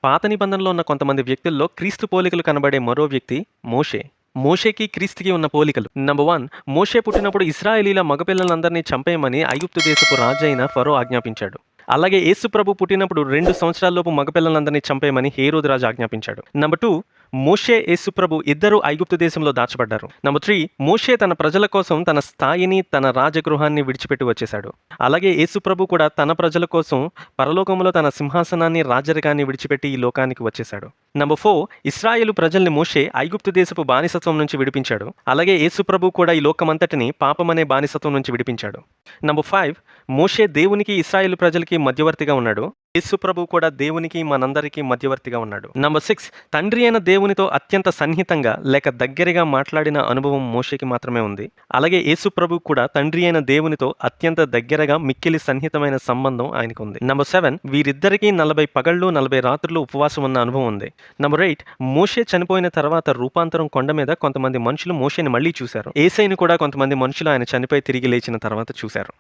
పాత నిబంధనలో ఉన్న కొంతమంది వ్యక్తుల్లో క్రీస్తు పోలికలు కనబడే మరో వ్యక్తి మోషే. మోషేకి క్రీస్తుకి ఉన్న పోలికలు. నంబర్ 1, మోషే పుట్టినప్పుడు ఇశ్రాయేలీల మగపిల్లలందరినీ చంపేయమని ఐగుప్తు దేశపు రాజు అయిన ఫరో ఆజ్ఞాపించాడు. అలాగే యేసు ప్రభు పుట్టినప్పుడు 2 సంవత్సరాల్లోపు మగపిల్లలందరినీ చంపేయమని హేరోదు రాజు ఆజ్ఞాపించాడు. నంబర్ 2, మోషే, యేసు ప్రభు ఇద్దరు ఐగుప్తు దేశంలో దాచబడ్డారు. నంబర్ 3, మోషే తన ప్రజల కోసం తన స్థాయిని, తన రాజగృహాన్ని విడిచిపెట్టి వచ్చేశాడు. అలాగే యేసు ప్రభు కూడా తన ప్రజల కోసం పరలోకంలో తన సింహాసనాన్ని, రాజరికాన్ని విడిచిపెట్టి ఈ లోకానికి వచ్చేశాడు. నంబర్ 4, ఇశ్రాయేలు ప్రజల్ని మోషే ఐగుప్తు దేశపు బానిసత్వం నుంచి విడిపించాడు. అలాగే యేసు ప్రభు కూడా ఈ లోకమంతటిని పాపమనే బానిసత్వం నుంచి విడిపించాడు. నంబర్ 5, మోషే దేవునికి, ఇశ్రాయేలు ప్రజలకి మధ్యవర్తిగా ఉన్నాడు. యేసు ప్రభు కూడా దేవునికి, మనందరికీ మధ్యవర్తిగా ఉన్నాడు. నంబర్ 6, తండ్రి అయిన దేవునితో అత్యంత సన్నిహితంగా లేక దగ్గరగా మాట్లాడిన అనుభవం మోషేకి మాత్రమే ఉంది. అలాగే యేసు ప్రభు కూడా తండ్రి అయిన దేవునితో అత్యంత దగ్గరగా, మిక్కిలి సన్నిహితమైన సంబంధం ఆయనకు ఉంది. నంబర్ 7, వీరిద్దరికీ 40 పగళ్ళు 40 రాత్రులు ఉపవాసం ఉన్న అనుభవం ఉంది. నంబర్ 8, మోషే చనిపోయిన తర్వాత రూపాంతరం కొండ మీద కొంతమంది మనుషులు మోషేని మళ్ళీ చూశారు. యేసయ్యను కూడా కొంతమంది మనుషులు ఆయన చనిపోయి తిరిగి లేచిన తర్వాత చూశారు.